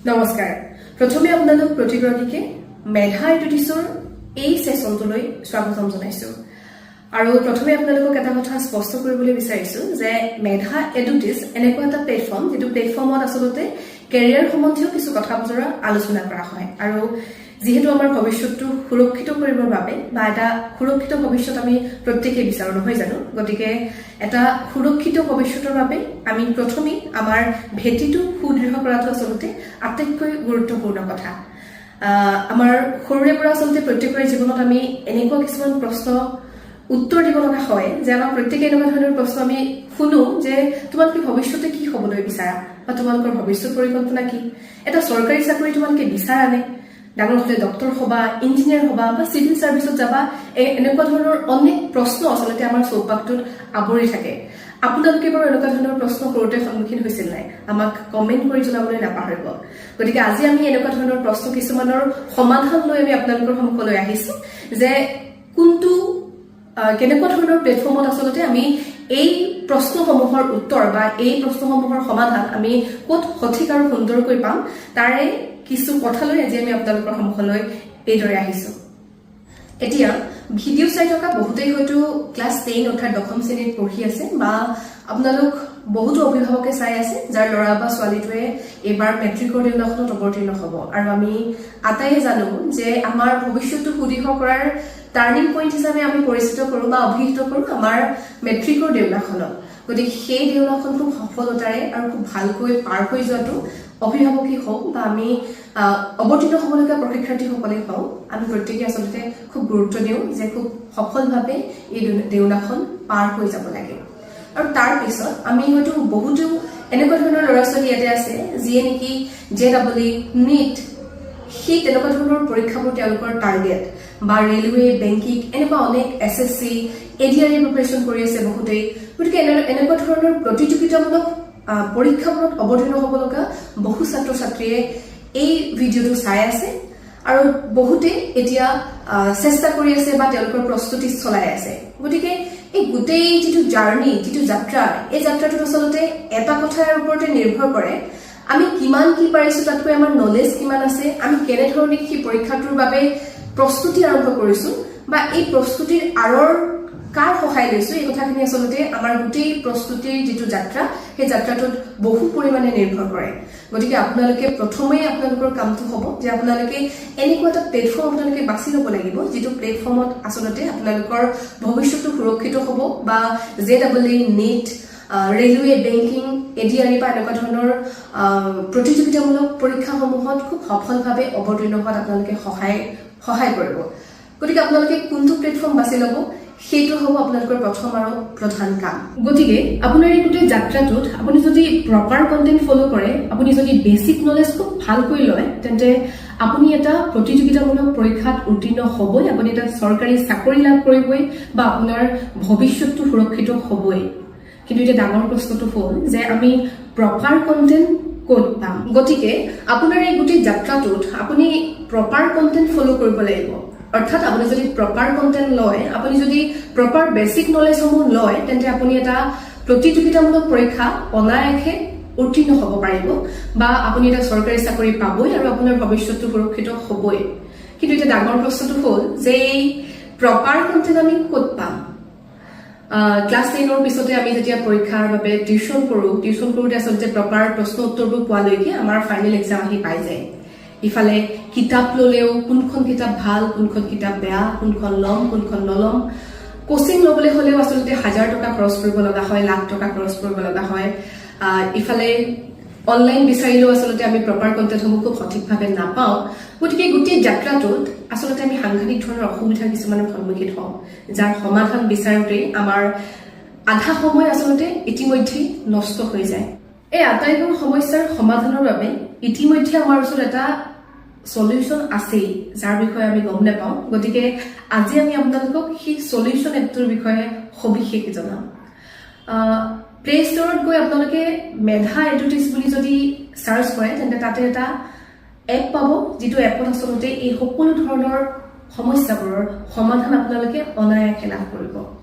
নমস্কাৰ প্ৰথমে আপোনালোক প্ৰতিগৰাকীকে মেধা এডুটিছৰ এই সেশনটোলৈ স্বাগতম জনাইছো আৰু প্ৰথমে আপোনালোকক এটা কথা স্পষ্ট কৰিবলৈ বিচাৰিছো যে মেধা এডুটিছ এনেকুৱা এটা প্লেটফৰ্ম যেটো প্লেটফৰ্মত আসলতে কেৰিয়াৰ সম্বন্ধীয় কিছু কথা বতৰা আলোচনা কৰা হয় আৰু যেহেতু আমাৰ ভৱিষ্যতটো সুৰক্ষিত কৰিবৰ বাবে বা এটা সুৰক্ষিত ভৱিষ্যত আমি প্ৰত্যেককে বিচাৰো নহয় জানো গতিকে এটা সুৰক্ষিত ভৱিষ্যতৰ বাবে আমি প্ৰথমে আমাৰ ভেটিটো সুদৃঢ় কৰাটো আসলতে আটাইতকৈ গুৰুত্বপূৰ্ণ কথা আমাৰ সৰুৰে পৰা আসলতে প্ৰত্যেকৰে জীৱনত আমি এনেকুৱা কিছুমান প্ৰশ্ন উত্তৰ দিব লগা হয় যে আমাৰ প্ৰত্যেককে এনেকুৱা ধৰণৰ প্ৰশ্ন আমি শুনো যে তোমালোকে ভৱিষ্যতে কি হ'বলৈ বিচাৰা বা তোমালোকৰ ভৱিষ্যত পৰিকল্পনা কি এটা চৰকাৰী চাকৰি তোমালোকে বিচাৰানে ডাঙৰ হলে ডক্টৰ হবা ইঞ্জিনিয়াৰ হবা বা সিভিল সাৰ্ভিসত যাবা এনেকুৱা ধৰণৰ অনেক প্ৰশ্ন আসলতে আমাৰ চৌপাশটোত আৱৰি থাকে আপোনালোকে বাৰু এনেকুৱা ধৰণৰ প্ৰশ্ন কৰোতে সন্মুখীন হৈছিল নাই আমাক কমেন্ট কৰি জনাবলৈ নাপাহৰিব গতিকে আজি আমি এনেকুৱা ধৰণৰ প্ৰশ্ন কিছুমানৰ সমাধান লৈ আমি আপোনালোকৰ সন্মুখলৈ আহিছো যে কোনটো কেনেকুৱা ধৰণৰ প্লেটফৰ্মত আসলতে আমি এই প্ৰশ্নসমূহৰ উত্তৰ বা এই প্ৰশ্নসমূহৰ সমাধান আমি ক'ত সঠিক আৰু সুন্দৰকৈ পাম তাৰে কিছু কথালৈ আজি আমি আপোনালোকৰ সন্মুখলৈ এইদৰে আহিছো এতিয়া ভিডিও চাই থকা বহুতেই হয়তো ক্লাছ 10 অৰ্থাৎ দশম শ্ৰেণীত পঢ়ি আছে বা আপোনালোক বহুতো অভিভাৱকে চাই আছে যাৰ ল'ৰা বা ছোৱালীটোৱে এবাৰ মেট্ৰিকৰ দিনাখনত অৱতীৰ্ণ হ'ব আৰু আমি আটাইয়ে জানো যে আমাৰ ভৱিষ্যতটো সুদৃঢ় কৰাৰ টাৰ্নিং পইণ্ট হিচাপে আমি পৰিচিত কৰোঁ বা অভিহিত কৰোঁ আমাৰ মেট্ৰিকৰ দিনাখনত গতিকে সেই দিনাখন খুব সফলতাৰে আৰু খুব ভালকৈ পাৰ হৈ যোৱাটো অভিভাৱকেই হওক বা আমি অৱতীৰ্ণ হ'বলগীয়া প্ৰশিক্ষাৰ্থীসকলেই হওক আমি প্ৰত্যেকে আচলতে খুব গুৰুত্ব দিওঁ যে খুব সফলভাৱে এই দিনাখন পাৰ হৈ যাব লাগে আৰু তাৰ পিছত আমি হয়তো বহুতো এনেকুৱা ধৰণৰ ল'ৰা ছোৱালী ইয়াতে আছে যিয়ে নেকি JEE NEET সেই তেনেকুৱা ধৰণৰ পৰীক্ষাবোৰ তেওঁলোকৰ টাৰ্গেট বা ৰেলৱে বেংকিং এনেকুৱা অনেক SSC ADRE প্ৰিপাৰেচন কৰি আছে বহুতেই গতিকে এনেকুৱা ধৰণৰ প্ৰতিযোগিতামূলক পৰীক্ষাবোৰত অৱতীৰ্ণ হ'ব লগা বহু ছাত্ৰ ছাত্ৰীয়ে এই ভিডিওটো চাই আছে আৰু বহুতে এতিয়া চেষ্টা কৰি আছে বা তেওঁলোকৰ প্ৰস্তুতি চলাই আছে গতিকে এই গোটেই যিটো জাৰ্নি যিটো যাত্ৰা এই যাত্ৰাটোত আচলতে এটা কথাৰ ওপৰতে নিৰ্ভৰ কৰে আমি কিমান কি পাৰিছো তাতকৈ আমাৰ নলেজ কিমান আছে আমি কেনে ধৰণে কি পৰীক্ষাটোৰ বাবে প্ৰস্তুতি আৰম্ভ কৰিছো বা এই প্ৰস্তুতিৰ আৰৰ কাৰ সহায় লৈছো এই কথাখিনি আচলতে আমাৰ গোটেই প্ৰস্তুতিৰ যিটো যাত্ৰা সেই যাত্ৰাটোত বহু পৰিমাণে নিৰ্ভৰ কৰে গতিকে আপোনালোকে প্ৰথমেই আপোনালোকৰ কামটো হ'ব যে আপোনালোকে এনেকুৱা এটা প্লেটফৰ্ম আপোনালোকে বাছি ল'ব লাগিব যিটো প্লেটফৰ্মত আচলতে আপোনালোকৰ ভৱিষ্যতটো সুৰক্ষিত হ'ব বা JEE NEET railway banking ADRE বা এনেকুৱা ধৰণৰ প্ৰতিযোগিতামূলক পৰীক্ষাসমূহত খুব সফলভাৱে অৱতীৰ্ণ হোৱাত আপোনালোকে সহায় কৰিব গতিকে আপোনালোকে কোনটো প্লেটফৰ্ম বাছি ল'ব সেইটো হ'ব আপোনালোকৰ প্ৰথম আৰু প্ৰধান কাম গতিকে আপোনাৰ এই গোটেই যাত্ৰাটোত আপুনি যদি প্ৰপাৰ কন্টেন্ট ফলো কৰে আপুনি যদি বেসিক নলেজ খুব ভালকৈ লয় তেন্তে আপুনি এটা প্ৰতিযোগিতামূলক পৰীক্ষাত উত্তীৰ্ণ হ'বই আপুনি এটা চৰকাৰী চাকৰি লাভ কৰিবই বা আপোনাৰ ভৱিষ্যতটো সুৰক্ষিত হ'বই কিন্তু এটা ডাঙৰ প্ৰশ্নটো হ'ল যে আমি প্ৰপাৰ কন্টেন্ট ক'ত পাম গতিকে আপোনাৰ এই গোটেই যাত্ৰাটোত আপুনি প্ৰপাৰ কন্টেন্ট ফলো কৰিব লাগিব অৰ্থাৎ আপুনি যদি প্ৰপাৰ কন্টেন্ট লয় আপুনি যদি প্ৰপাৰ বেসিক নলেজসমূহ লয় তেন্তে আপুনি এটা প্ৰতিযোগিতামূলক পৰীক্ষা অনায়াসে উত্তীৰ্ণ হ'ব পাৰিব বা আপুনি এটা চৰকাৰী চাকৰি পাবই আৰু আপোনাৰ ভৱিষ্যতটো সুৰক্ষিত হ'বই কিন্তু এটা ডাঙৰ প্ৰশ্নটো হ'ল যে এই প্ৰপাৰ কন্টেন্ট আমি ক'ত পাম ক্লাছ 10 পিছতে আমি যেতিয়া পৰীক্ষাৰ বাবে টিউশন কৰোঁতে আচলতে প্ৰপাৰ প্ৰশ্ন উত্তৰবোৰ পোৱালৈকে আমাৰ ফাইনেল এক্সাম আহি পাই যায় ইফালে কিতাপ ললেও কোনখন কিতাপ ভাল কোনখন কিতাপ বেয়া কোনখন লম কোনখন নলম কোচিং লবলৈ হলেও আচলতে 1000 টকা খৰচ কৰিব লগা হয় লাখ টকা খৰচ কৰিব লগা হয় ইফালে অনলাইন বিচাৰিলেও আচলতে আমি প্ৰপাৰ কন্টেন্টসমূহ খুব সঠিকভাৱে নাপাওঁ গতিকে গোটেই যাত্ৰাটোত আচলতে আমি সাংঘাতিক ধৰণৰ অসুবিধা কিছুমানৰ সন্মুখীন হওঁ যাৰ সমাধান বিচাৰোতে আমাৰ আধা সময় আচলতে ইতিমধ্যে নষ্ট হৈ যায় এই আটাইবোৰ সমস্যাৰ সমাধানৰ বাবে ইতিমধ্যে আমাৰ ওচৰত এটা সলিউশন আছে যাৰ বিষয়ে আমি গম নাপাওঁ গতিকে আজি আমি আপোনালোকক সেই সলিউশন এপটোৰ বিষয়ে সবিশেষ জনাম প্লে ষ্টৰত গৈ আপোনালোকে মেধা এডুটিছ বুলি যদি সাৰ্চ কৰে তেন্তে তাতে এটা এপ পাব যিটো এপত আচলতে এই সকলো ধৰণৰ সমস্যাবোৰৰ সমাধান আপোনালোকে অনায়াসে লাভ কৰিব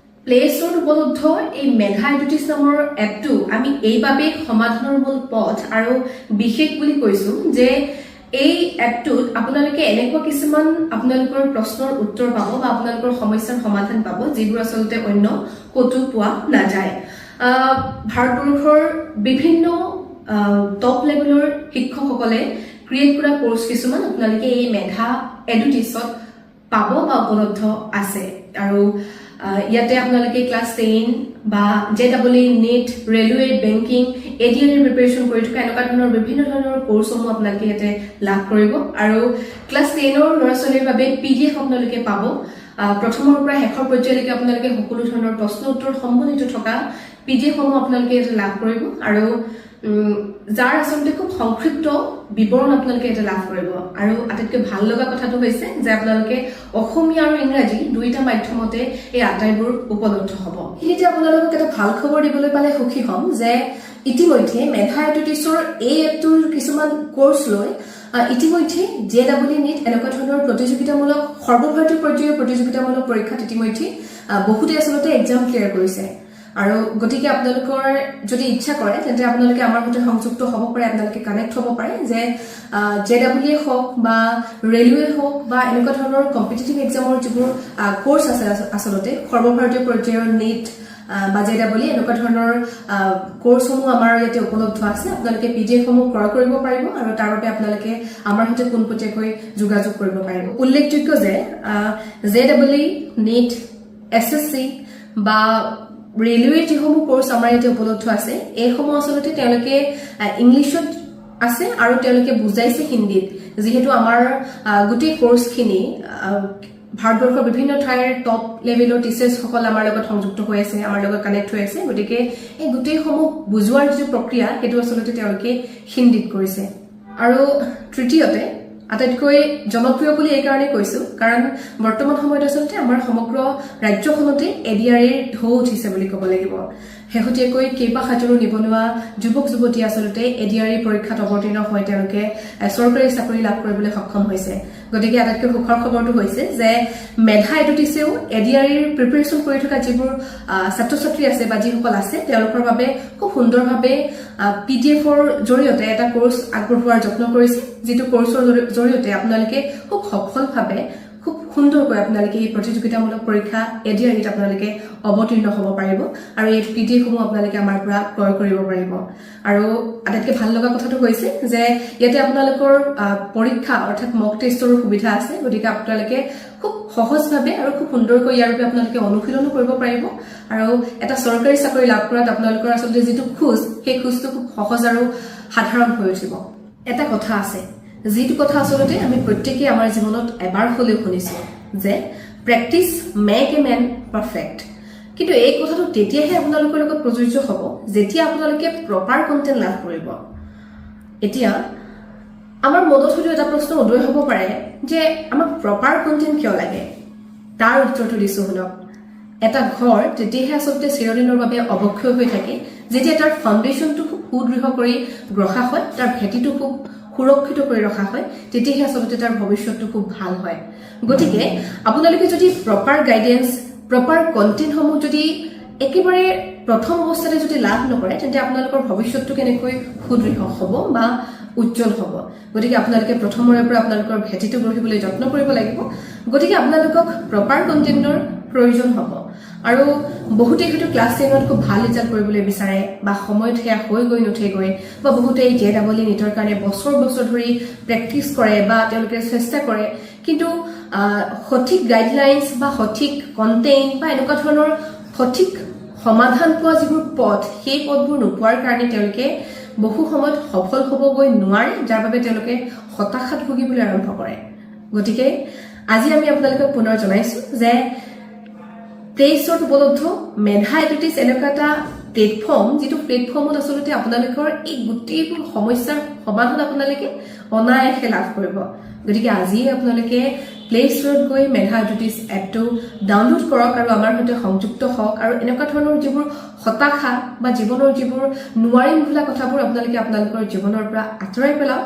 প্লে ষ্টৰত উপলব্ধ এই মেধা এডুটিছ নামৰ এপটো আমি এইবাবেই সমাধানৰ মূল পথ আৰু বিশেষ বুলি কৈছো যে এই এপটোত আপোনালোকে এনেকুৱা কিছুমান আপোনালোকৰ প্ৰশ্নৰ উত্তৰ পাব বা আপোনালোকৰ সমস্যাৰ সমাধান পাব যিবোৰ আচলতে অন্য ক'তো পোৱা নাযায়। ভাৰতবৰ্ষৰ বিভিন্ন টপ লেভেলৰ শিক্ষকসকলে ক্ৰিয়েট কৰা কোৰ্চ কিছুমান আপোনালোকে এই মেধা এডুটিছত পাব বা উপলব্ধ আছে আৰু ইয়াতে আপোনালোকে ক্লাছ 10 বা JEE NEET railway banking ADR preparation কৰি থকা এনেকুৱা ধৰণৰ বিভিন্ন ধৰণৰ কোৰ্চসমূহ আপোনালোকে ইয়াতে লাভ কৰিব আৰু ক্লাছ 10ৰ ল'ৰা ছোৱালীৰ বাবে PDF আপোনালোকে পাব। প্ৰথমৰ পৰা শেষৰ পৰ্যায়লৈকে আপোনালোকে সকলো ধৰণৰ প্ৰশ্ন উত্তৰ সম্বন্ধিত থকা PDF সমূহ আপোনালোকে ইয়াতে লাভ কৰিব আৰু যাৰ আচলতে খুব সংক্ষিপ্ত বিৱৰণ আপোনালোকে এটা লাভ কৰিব আৰু আটাইতকৈ ভাল লগা কথাটো হৈছে যে আপোনালোকে অসমীয়া আৰু ইংৰাজী দুইটা মাধ্যমতে এই আটাইবোৰ উপলব্ধ হ'ব। এইখিনিতে আপোনালোকক এটা ভাল খবৰ দিবলৈ পালে সুখী হ'ম যে ইতিমধ্যে মেধা এডুটিছৰ এই এপটোৰ কিছুমান কোৰ্চ লৈ ইতিমধ্যে JEE NEET এনেকুৱা ধৰণৰ প্ৰতিযোগিতামূলক সৰ্বভাৰতীয় পৰ্যায়ৰ প্ৰতিযোগিতামূলক পৰীক্ষাত ইতিমধ্যে বহুতে আচলতে এক্সাম ক্লিয়াৰ কৰিছে আৰু গতিকে আপোনালোকৰ যদি ইচ্ছা কৰে তেন্তে আপোনালোকে আমাৰ সৈতে সংযুক্ত হ'ব পাৰে, আপোনালোকে কানেক্ট হ'ব পাৰে যে JEE হওক বা ৰেলৱে হওক বা এনেকুৱা ধৰণৰ কম্পিটিটিভ এক্সামৰ যিবোৰ কোৰ্চ আছে আচলতে সৰ্বভাৰতীয় পৰ্যায়ৰ NEET বা JEE এনেকুৱা ধৰণৰ কোৰ্চসমূহ আমাৰ ইয়াতে উপলব্ধ আছে। আপোনালোকে PDF সমূহ ক্ৰয় কৰিব পাৰিব আৰু তাৰ বাবে আপোনালোকে আমাৰ সৈতে পোনপটীয়াকৈ যোগাযোগ কৰিব পাৰিব। উল্লেখযোগ্য যে JEE NEET SSC বা ৰেলৱে যিসমূহ কোৰ্চ আমাৰ ইয়াতে উপলব্ধ আছে এইসমূহ আচলতে তেওঁলোকে ইংলিছত আছে আৰু তেওঁলোকে বুজাইছে হিন্দীত, যিহেতু আমাৰ গোটেই কোৰ্চখিনি ভাৰতবৰ্ষৰ বিভিন্ন ঠাইৰ টপ লেভেলৰ টিচাৰ্ছসকল আমাৰ লগত সংযুক্ত হৈ আছে, আমাৰ লগত কানেক্ট হৈ আছে। গতিকে এই গোটেইসমূহ বুজোৱাৰ যিটো প্ৰক্ৰিয়া সেইটো আচলতে তেওঁলোকে হিন্দীত কৰিছে। আৰু তৃতীয়তে আটাইতকৈ জনপ্ৰিয় বুলি এইকাৰণে কৈছো কাৰণ বৰ্তমান সময়ত আচলতে আমাৰ সমগ্ৰ ৰাজ্যখনতে ADR ঢৌ উঠিছে বুলি ক'ব লাগিব। শেহতীয়াকৈ কেইবা হাজাৰো নিবনুৱা যুৱক যুৱতী আচলতে ADR পৰীক্ষাত অৱতীৰ্ণ হৈ তেওঁলোকে চৰকাৰী চাকৰি লাভ কৰিবলৈ সক্ষম হৈছে। গতিকে আটাইতকৈ সুখৰ খবৰটো হৈছে যে মেধা এডুটিছেও ADR প্ৰিপাৰেচন কৰি থকা যিবোৰ ছাত্ৰ ছাত্ৰী আছে বা যিসকল আছে তেওঁলোকৰ বাবে খুব সুন্দৰভাৱে PDFৰ জৰিয়তে এটা কোৰ্চ আগবঢ়োৱাৰ যত্ন কৰিছে, যিটো কোৰ্চৰ জৰিয়তে আপোনালোকে খুব সফলভাৱে খুব সুন্দৰকৈ আপোনালোকে এই প্ৰতিযোগিতামূলক পৰীক্ষা ADR আপোনালোকে অৱতীৰ্ণ হ'ব পাৰিব আৰু এই PDF সমূহ আপোনালোকে আমাৰ পৰা ক্ৰয় কৰিব পাৰিব। আৰু আটাইতকৈ ভাল লগা কথাটো হৈছে যে ইয়াতে আপোনালোকৰ পৰীক্ষা অৰ্থাৎ মক টেষ্টৰো সুবিধা আছে। গতিকে আপোনালোকে খুব সহজভাৱে আৰু খুব সুন্দৰকৈ ইয়াৰ বাবে আপোনালোকে অনুশীলনো কৰিব পাৰিব আৰু এটা চৰকাৰী চাকৰি লাভ কৰাত আপোনালোকৰ আচলতে যিটো খোজ সেই খোজটো খুব সহজ আৰু সাধাৰণ হৈ উঠিব। এটা কথা আছে যিটো কথা আচলতে আমি প্ৰত্যেকেই আমাৰ জীৱনত এবাৰ হ'লেও শুনিছো যে practice make a man perfect. কিন্তু এই কথাটো তেতিয়াহে আপোনালোকৰ লগত প্ৰযোজ্য হ'ব যেতিয়া আপোনালোকে প্ৰপাৰ কণ্টেণ্ট লাভ কৰিব। এতিয়া আমাৰ মনত হয়তো এটা প্ৰশ্ন উদয় হ'ব পাৰে যে আমাক প্ৰপাৰ কণ্টেণ্ট কিয় লাগে? তাৰ উত্তৰটো দিছো শুনক। এটা ঘৰ তেতিয়াহে আচলতে চিৰদিনৰ বাবে অৱক্ষয় হৈ থাকে যেতিয়া তাৰ ফাউণ্ডেশ্যনটো খুব সুদৃঢ় কৰি ৰখা হয়, তাৰ ভেটিটো খুব সুৰক্ষিত কৰি ৰখা হয়, তেতিয়াহে আচলতে তাৰ ভৱিষ্যতটো খুব ভাল হয়। গতিকে আপোনালোকে যদি প্ৰপাৰ গাইডেন্স প্ৰপাৰ কণ্টেণ্টসমূহ যদি একেবাৰে প্ৰথম অৱস্থাতে যদি লাভ নকৰে তেন্তে আপোনালোকৰ ভৱিষ্যতটো কেনেকৈ সুদৃঢ় হ'ব বা উজ্জ্বল হ'ব। গতিকে আপোনালোকে প্ৰথমৰে পৰা আপোনালোকৰ ভেটিটো গঢ়িবলৈ যত্ন কৰিব লাগিব। গতিকে আপোনালোকক প্ৰপাৰ কণ্টেণ্টৰ প্ৰয়োজন হ'ব আৰু বহুতে হয়তো ক্লাছ 10ত খুব ভাল ৰিজাল্ট কৰিবলৈ বিচাৰে বা সময়ত সেয়া হৈ গৈ নুঠেগৈ বা বহুতে JEE NEETৰ কাৰণে বছৰ বছৰ ধৰি প্ৰেক্টিচ কৰে বা তেওঁলোকে চেষ্টা কৰে, কিন্তু সঠিক গাইডলাইনছ বা সঠিক কণ্টেণ্ট বা এনেকুৱা ধৰণৰ সঠিক সমাধান পোৱা যিবোৰ পথ সেই পথবোৰ নোপোৱাৰ কাৰণে তেওঁলোকে বহু সময়ত সফল হ'বগৈ নোৱাৰে, যাৰ বাবে তেওঁলোকে হতাশাত ভুগিবলৈ আৰম্ভ কৰে। গতিকে আজি আমি আপোনালোকক পুনৰ জনাইছো যে প্লে ষ্টৰত উপলব্ধ মেধা এডুটিছ এনেকুৱা এটা প্লেটফৰ্ম যিটো প্লেটফৰ্মত আচলতে আপোনালোকৰ এই গোটেইবোৰ সমস্যাৰ সমাধান আপোনালোকে অনায়াসে লাভ কৰিব। গতিকে আজিয়ে আপোনালোকে প্লে ষ্টৰত গৈ মেধা এডুটিছ এপটো ডাউনলোড কৰক আৰু আমাৰ সৈতে সংযুক্ত হওক আৰু এনেকুৱা ধৰণৰ যিবোৰ হতাশা বা জীৱনৰ যিবোৰ নোৱাৰিম ভোলা কথাবোৰ আপোনালোকে আপোনালোকৰ জীৱনৰ পৰা আঁতৰাই পেলাওক,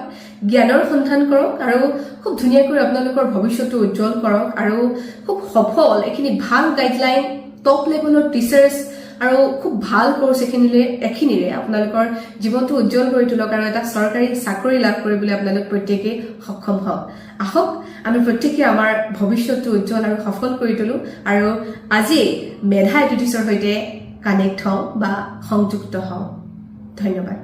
জ্ঞানৰ সন্ধান কৰক আৰু খুব ধুনীয়াকৈ আপোনালোকৰ ভৱিষ্যতটো উজ্জ্বল কৰক আৰু খুব সফল এইখিনি ভাল গাইডলাইন টপ লেভেলৰ টিচাৰ্ছ আৰু খুব ভাল কোৰ্ছ এখিনিৰে আপোনালোকৰ জীৱনটো উজ্জ্বল কৰি তোলক আৰু এটা চৰকাৰী চাকৰি লাভ কৰিবলৈ আপোনালোক প্ৰত্যেকেই সক্ষম হওক। আহক আমি প্ৰত্যেকেই আমাৰ ভৱিষ্যতটো উজ্জ্বল আৰু সফল কৰি তোলো আৰু আজি মেধা এডুটিছৰ সৈতে কানেক্ট হওঁ বা সংযুক্ত হওঁ। ধন্যবাদ।